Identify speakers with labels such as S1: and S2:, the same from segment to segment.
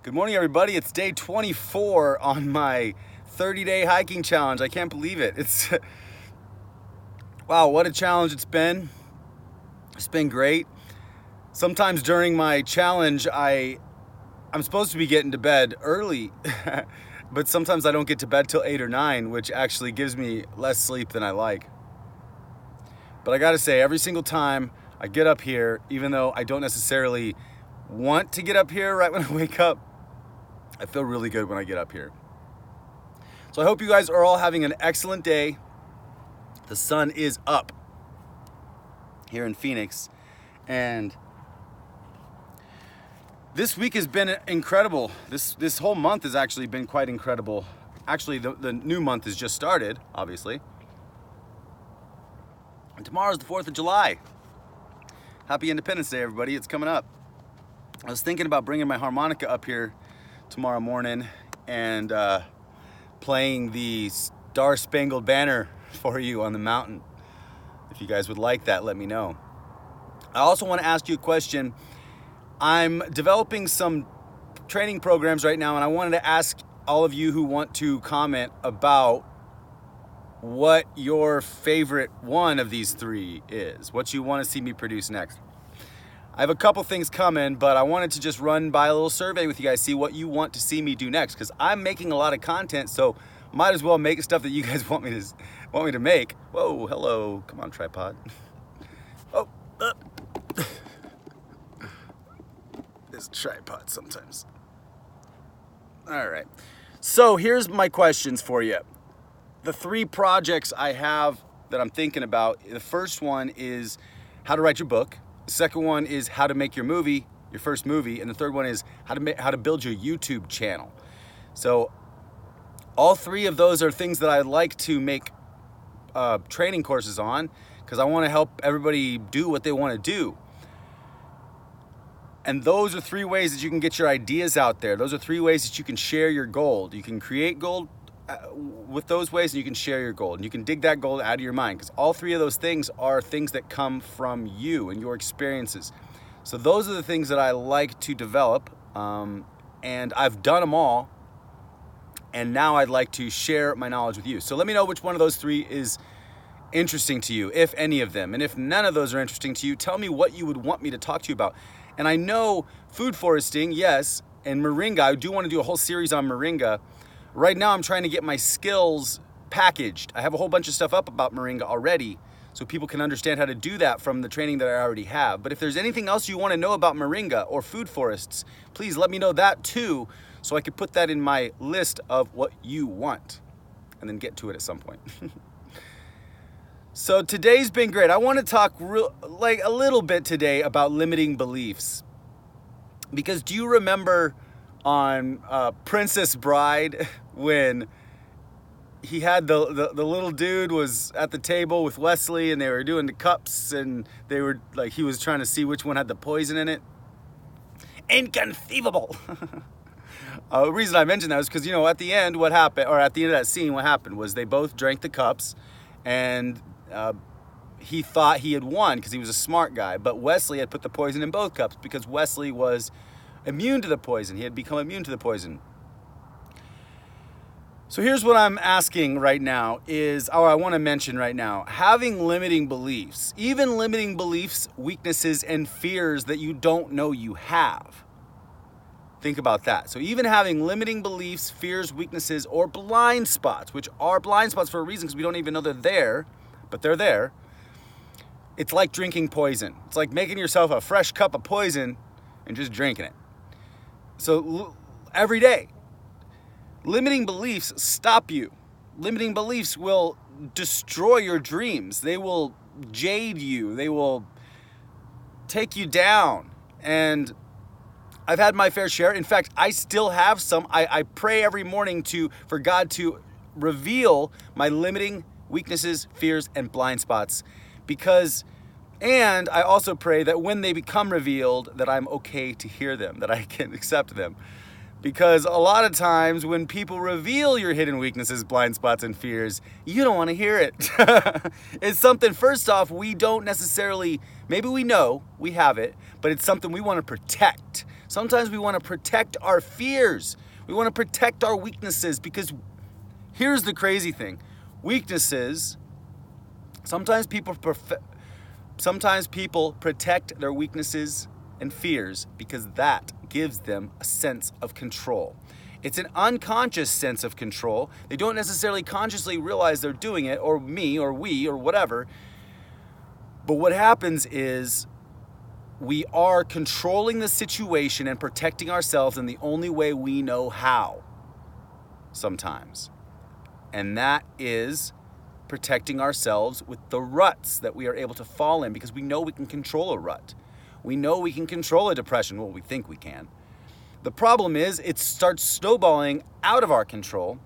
S1: Good morning, everybody. It's day 24 on my 30-day hiking challenge. I can't believe it. Wow, what a challenge it's been. It's been great. Sometimes during my challenge, I'm supposed to be getting to bed early, but sometimes I don't get to bed till 8 or 9, which actually gives me less sleep than I like. But I gotta say, every single time I get up here, even though I don't necessarily want to get up here right when I wake up, I feel really good when I get up here. So I hope you guys are all having an excellent day. The sun is up here in Phoenix, and this week has been incredible. This whole month has actually been quite incredible. Actually, the new month has just started, obviously. And tomorrow's the 4th of July. Happy Independence Day, everybody. It's coming up. I was thinking about bringing my harmonica up here tomorrow morning and playing the Star Spangled Banner for you on the mountain. If you guys would like that, let me know. I also want to ask you a question. I'm developing some training programs right now, and I wanted to ask all of you who want to comment about what your favorite one of these three is, what you want to see me produce next. I have a couple things coming, but I wanted to just run by a little survey with you guys, see what you want to see me do next, because I'm making a lot of content, so might as well make stuff that you guys want me to make. Whoa, hello, come on, tripod. Oh, this tripod sometimes. All right, so here's my questions for you. The three projects I have that I'm thinking about, the first one is how to write your book. The second one is how to make your movie, your first movie, and the third one is how to build your YouTube channel. So all three of those are things that I'd like to make training courses on, because I want to help everybody do what they want to do. And those are three ways that you can get your ideas out there. Those are three ways that you can share your gold. You can create gold with those ways, and you can share your gold, and you can dig that gold out of your mind, because all three of those things are things that come from you and your experiences. So those are the things that I like to develop, and I've done them all, and now I'd like to share my knowledge with you. So let me know which one of those three is interesting to you, if any of them. And if none of those are interesting to you, tell me what you would want me to talk to you about. And I know food foresting, yes, and moringa. I do want to do a whole series on moringa. Right now I'm trying to get my skills packaged. I have a whole bunch of stuff up about moringa already, so people can understand how to do that from the training that I already have. But if there's anything else you want to know about moringa or food forests, please let me know that too, so I could put that in my list of what you want and then get to it at some point. So today's been great. I want to talk a little bit today about limiting beliefs. Because do you remember on Princess Bride, when he had the little dude was at the table with Wesley, and they were doing the cups, and they were like, he was trying to see which one had the poison in it? Inconceivable. The reason I mentioned that was because, at the end, what happened, or at the end of that scene, what happened was they both drank the cups, and he thought he had won because he was a smart guy, but Wesley had put the poison in both cups because Wesley was immune to the poison. He had become immune to the poison. So here's what I'm asking right now I want to mention right now, having limiting beliefs, even limiting beliefs, weaknesses, and fears that you don't know you have. Think about that. So even having limiting beliefs, fears, weaknesses, or blind spots, which are blind spots for a reason because we don't even know they're there, but they're there. It's like drinking poison. It's like making yourself a fresh cup of poison and just drinking it. So every day, limiting beliefs stop you. Limiting beliefs will destroy your dreams. They will jade you. They will take you down. And I've had my fair share. In fact, I still have some. I pray every morning for God to reveal my limiting weaknesses, fears, and blind spots. And I also pray that when they become revealed, that I'm okay to hear them, that I can accept them. Because a lot of times when people reveal your hidden weaknesses, blind spots, and fears, you don't want to hear it. It's something, first off, we don't necessarily, maybe we know we have it, but it's something we want to protect. Sometimes we want to protect our fears. We want to protect our weaknesses, because here's the crazy thing. Weaknesses, sometimes people protect their weaknesses and fears because that gives them a sense of control. It's an unconscious sense of control. They don't necessarily consciously realize they're doing it, or me, or we, or whatever. But what happens is we are controlling the situation and protecting ourselves in the only way we know how, sometimes. And that is protecting ourselves with the ruts that we are able to fall in, because we know we can control a rut. We know we can control a depression. Well, we think we can. The problem is it starts snowballing out of our control,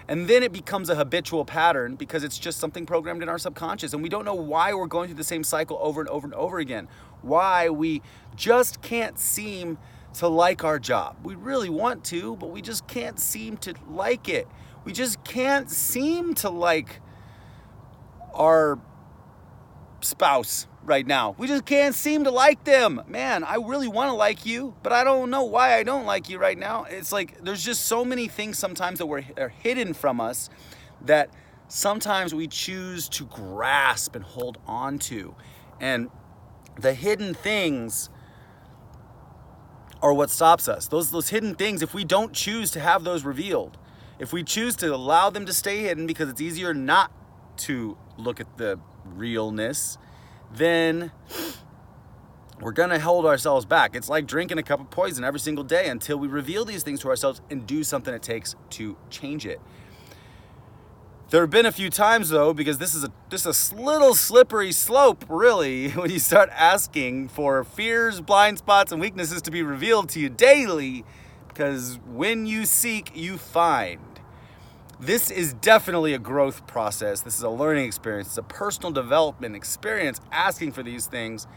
S1: and then it becomes a habitual pattern because it's just something programmed in our subconscious, and we don't know why we're going through the same cycle over and over and over again. Why we just can't seem to like our job. We really want to, but we just can't seem to like it. We just can't seem to like our spouse right now. We just can't seem to like them. Man, I really want to like you, but I don't know why I don't like you right now. It's like there's just so many things sometimes that are hidden from us that sometimes we choose to grasp and hold on to. And the hidden things are what stops us. Those hidden things, if we don't choose to have those revealed, if we choose to allow them to stay hidden because it's easier not to look at the realness, then we're gonna hold ourselves back. It's like drinking a cup of poison every single day until we reveal these things to ourselves and do something it takes to change it. There have been a few times though, because this is a little slippery slope really, when you start asking for fears, blind spots, and weaknesses to be revealed to you daily, because when you seek, you find. This is definitely a growth process. This is a learning experience. It's a personal development experience, asking for these things.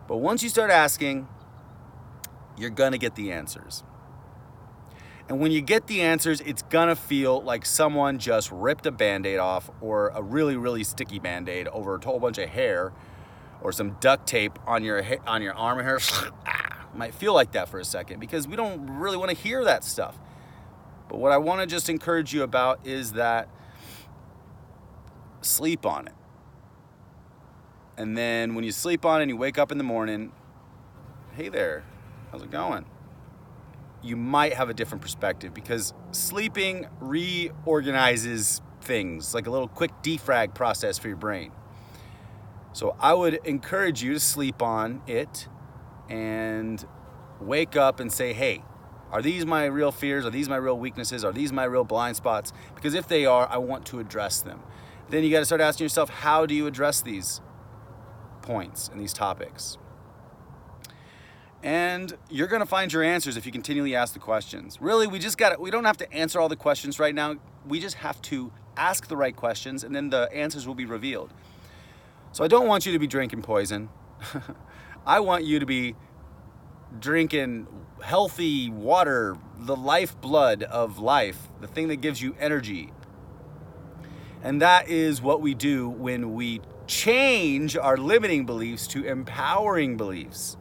S1: But once you start asking, you're gonna get the answers. And when you get the answers, it's gonna feel like someone just ripped a Band-Aid off, or a really, really sticky Band-Aid over a whole bunch of hair, or some duct tape on your arm and hair. Might feel like that for a second, because we don't really want to hear that stuff. But what I want to just encourage you about is that sleep on it. And then when you sleep on it and you wake up in the morning, hey there, how's it going? You might have a different perspective, because sleeping reorganizes things, like a little quick defrag process for your brain. So I would encourage you to sleep on it and wake up and say, hey, are these my real fears? Are these my real weaknesses? Are these my real blind spots? Because if they are, I want to address them. Then you got to start asking yourself, how do you address these points and these topics? And you're going to find your answers if you continually ask the questions. Really, we don't have to answer all the questions right now. We just have to ask the right questions, and then the answers will be revealed. So I don't want you to be drinking poison. I want you to be drinking healthy water, the lifeblood of life, the thing that gives you energy. And that is what we do when we change our limiting beliefs to empowering beliefs.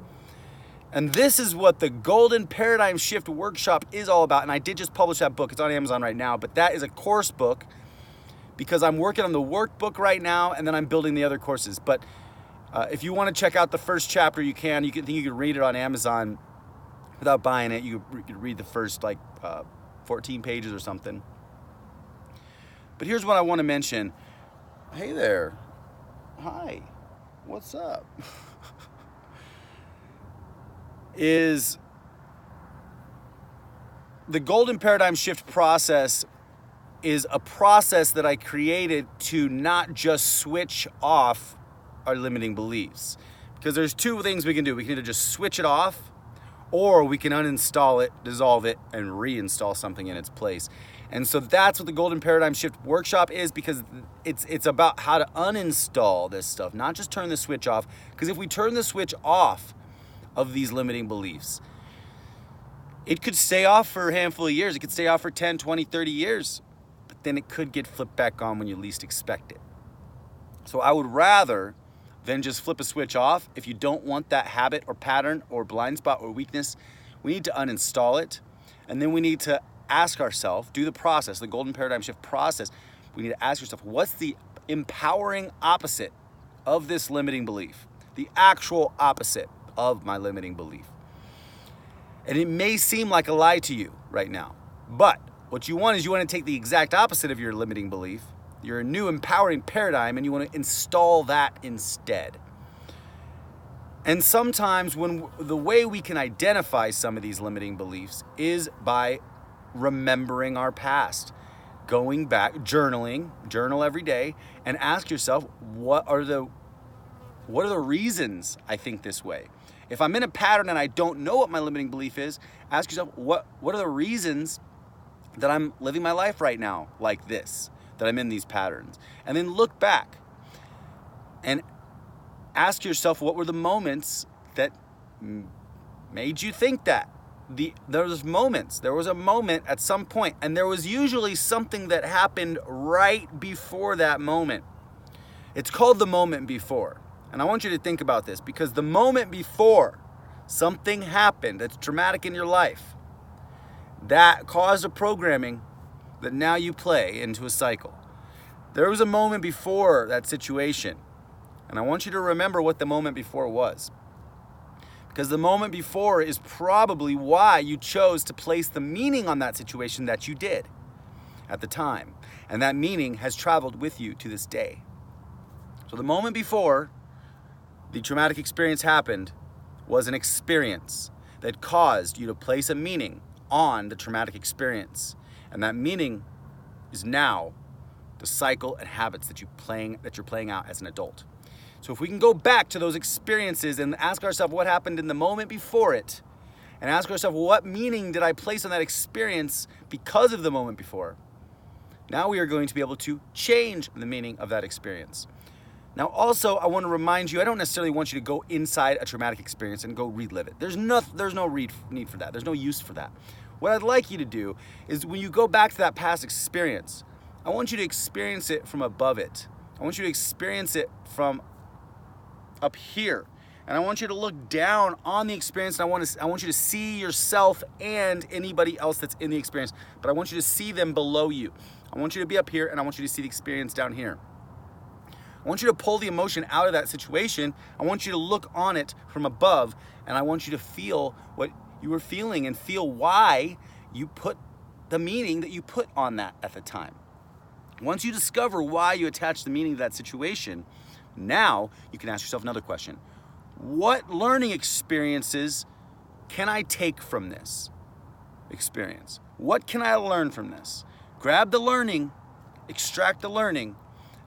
S1: And this is what the Golden Paradigm Shift Workshop is all about. And I did just publish that book. It's on Amazon right now, but that is a course book, because I'm working on the workbook right now, and then I'm building the other courses. But if you want to check out the first chapter, you can read it on Amazon without buying it. You could read the first 14 pages or something. But here's what I want to mention. Hey there. Hi. What's up? Is the Golden Paradigm Shift process is a process that I created to not just switch off our limiting beliefs. Because there's two things we can do. We can either just switch it off, or we can uninstall it, dissolve it, and reinstall something in its place. And so that's what the Golden Paradigm Shift Workshop is, because it's about how to uninstall this stuff, not just turn the switch off. Because if we turn the switch off of these limiting beliefs, it could stay off for a handful of years. It could stay off for 10, 20, 30 years. But then it could get flipped back on when you least expect it. So I would rather than just flip a switch off. If you don't want that habit or pattern or blind spot or weakness, We need to uninstall it, and then we need to ask ourselves, do the process, the golden paradigm shift process. We need to ask yourself, what's the empowering opposite of this limiting belief? The actual opposite of my limiting belief. And it may seem like a lie to you right now, but what you want is you want to take the exact opposite of your limiting belief, your new empowering paradigm, and you want to install that instead. And sometimes when the way we can identify some of these limiting beliefs is by remembering our past, going back, journal every day, and ask yourself, what are the reasons I think this way? If I'm in a pattern and I don't know what my limiting belief is, ask yourself, what are the reasons that I'm living my life right now like this, that I'm in these patterns? And then look back and ask yourself, what were the moments that made you think that? There was a moment at some point, and there was usually something that happened right before that moment. It's called the moment before. And I want you to think about this, because the moment before something happened that's traumatic in your life, that caused a programming that now you play into a cycle. There was a moment before that situation, and I want you to remember what the moment before was. Because the moment before is probably why you chose to place the meaning on that situation that you did at the time. And that meaning has traveled with you to this day. So the moment before the traumatic experience happened was an experience that caused you to place a meaning on the traumatic experience. And that meaning is now the cycle and habits that you're playing out as an adult. So if we can go back to those experiences and ask ourselves what happened in the moment before it, and ask ourselves, what meaning did I place on that experience because of the moment before? Now we are going to be able to change the meaning of that experience. Now also, I want to remind you, I don't necessarily want you to go inside a traumatic experience and go relive it. There's no need for that. There's no use for that. What I'd like you to do is when you go back to that past experience, I want you to experience it from above it. I want you to experience it from up here. And I want you to look down on the experience, and I want you to see yourself and anybody else that's in the experience, but I want you to see them below you. I want you to be up here, and I want you to see the experience down here. I want you to pull the emotion out of that situation. I want you to look on it from above, and I want you to feel what you were feeling and feel why you put the meaning that you put on that at the time. Once you discover why you attach the meaning to that situation, now you can ask yourself another question. What learning experiences can I take from this experience? What can I learn from this? Grab the learning, extract the learning,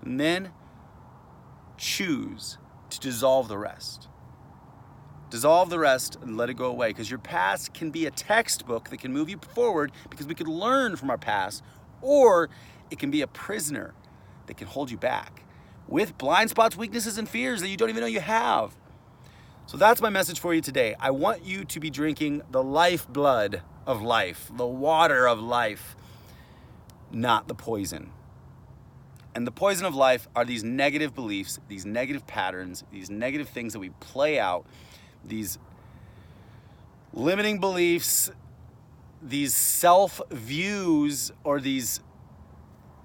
S1: and then choose to dissolve the rest. Dissolve the rest and let it go away, because your past can be a textbook that can move you forward because we could learn from our past, or it can be a prisoner that can hold you back with blind spots, weaknesses, and fears that you don't even know you have. So that's my message for you today. I want you to be drinking the lifeblood of life, the water of life, not the poison. And the poison of life are these negative beliefs, these negative patterns, these negative things that we play out, these limiting beliefs, these self-views, or these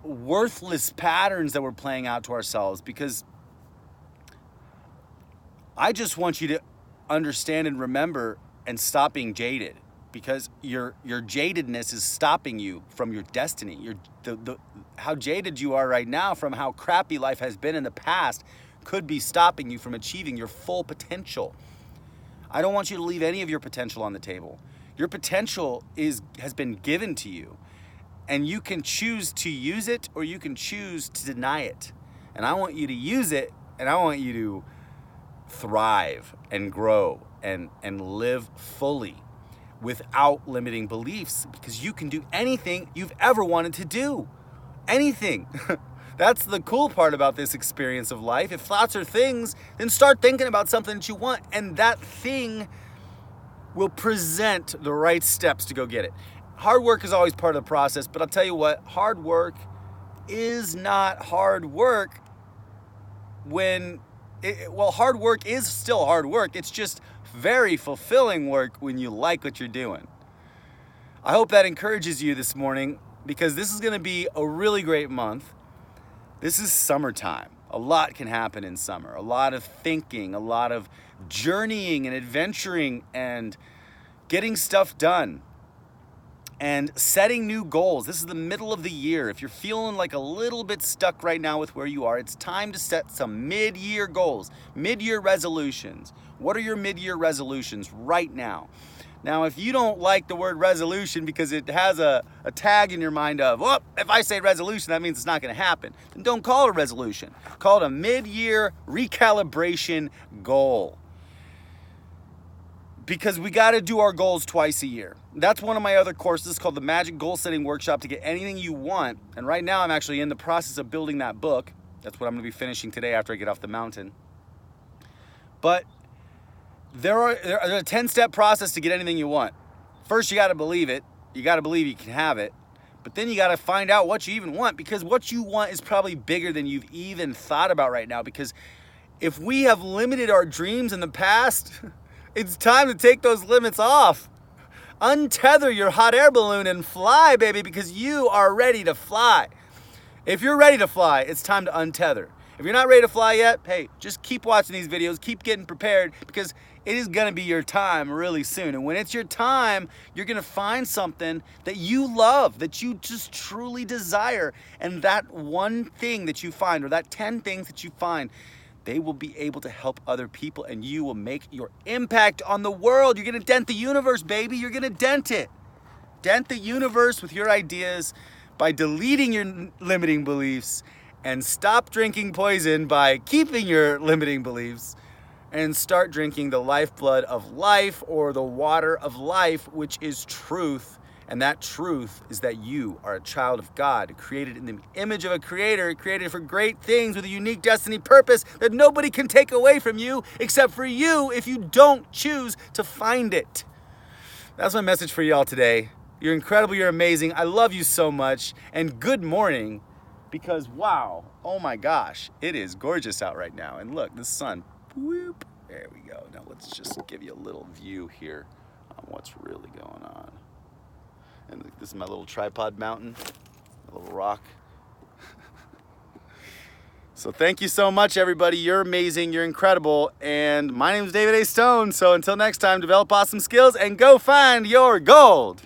S1: worthless patterns that we're playing out to ourselves. Because I just want you to understand and remember and stop being jaded, because your jadedness is stopping you from your destiny. How jaded you are right now from how crappy life has been in the past could be stopping you from achieving your full potential. I don't want you to leave any of your potential on the table. Your potential has been given to you, and you can choose to use it or you can choose to deny it. And I want you to use it, and I want you to thrive and grow and live fully without limiting beliefs, because you can do anything you've ever wanted to do. Anything. That's the cool part about this experience of life. If thoughts are things, then start thinking about something that you want, and that thing will present the right steps to go get it. Hard work is always part of the process, but I'll tell you what, hard work is not hard work hard work is still hard work. It's just very fulfilling work when you like what you're doing. I hope that encourages you this morning, because this is going to be a really great month. This is summertime. A lot can happen in summer. A lot of thinking, a lot of journeying and adventuring and getting stuff done and setting new goals. This is the middle of the year. If you're feeling like a little bit stuck right now with where you are, it's time to set some mid-year goals, mid-year resolutions. What are your mid-year resolutions right now? Now, if you don't like the word resolution because it has a tag in your mind of, well, if I say resolution, that means it's not going to happen, then don't call it a resolution. Call it a mid-year recalibration goal. Because we got to do our goals twice a year. That's one of my other courses called the Magic Goal Setting Workshop to get anything you want. And right now I'm actually in the process of building that book. That's what I'm going to be finishing today after I get off the mountain. But there's a 10-step process to get anything you want. First, you got to believe it. You got to believe you can have it. But then you got to find out what you even want, because what you want is probably bigger than you've even thought about right now. Because if we have limited our dreams in the past, it's time to take those limits off. Untether your hot air balloon and fly, baby, because you are ready to fly. If you're ready to fly, it's time to untether. If you're not ready to fly yet, hey, just keep watching these videos, keep getting prepared, because it is going to be your time really soon. And when it's your time, you're going to find something that you love, that you just truly desire. And that one thing that you find, or that 10 things that you find, they will be able to help other people, and you will make your impact on the world. You're going to dent the universe, baby. You're going to dent it. Dent the universe with your ideas by deleting your limiting beliefs, and stop drinking poison by keeping your limiting beliefs, and start drinking the lifeblood of life, or the water of life, which is truth. And that truth is that you are a child of God, created in the image of a creator, created for great things with a unique destiny purpose that nobody can take away from you except for you if you don't choose to find it. That's my message for y'all today. You're incredible. You're amazing. I love you so much. And good morning, because wow, oh my gosh, it is gorgeous out right now. And look, the sun, whoop, there we go. Now let's just give you a little view here on what's really going on. And this is my little tripod mountain, a little rock. So thank you so much, everybody. You're amazing. You're incredible. And my name is David A. Stone. So until next time, develop awesome skills and go find your gold.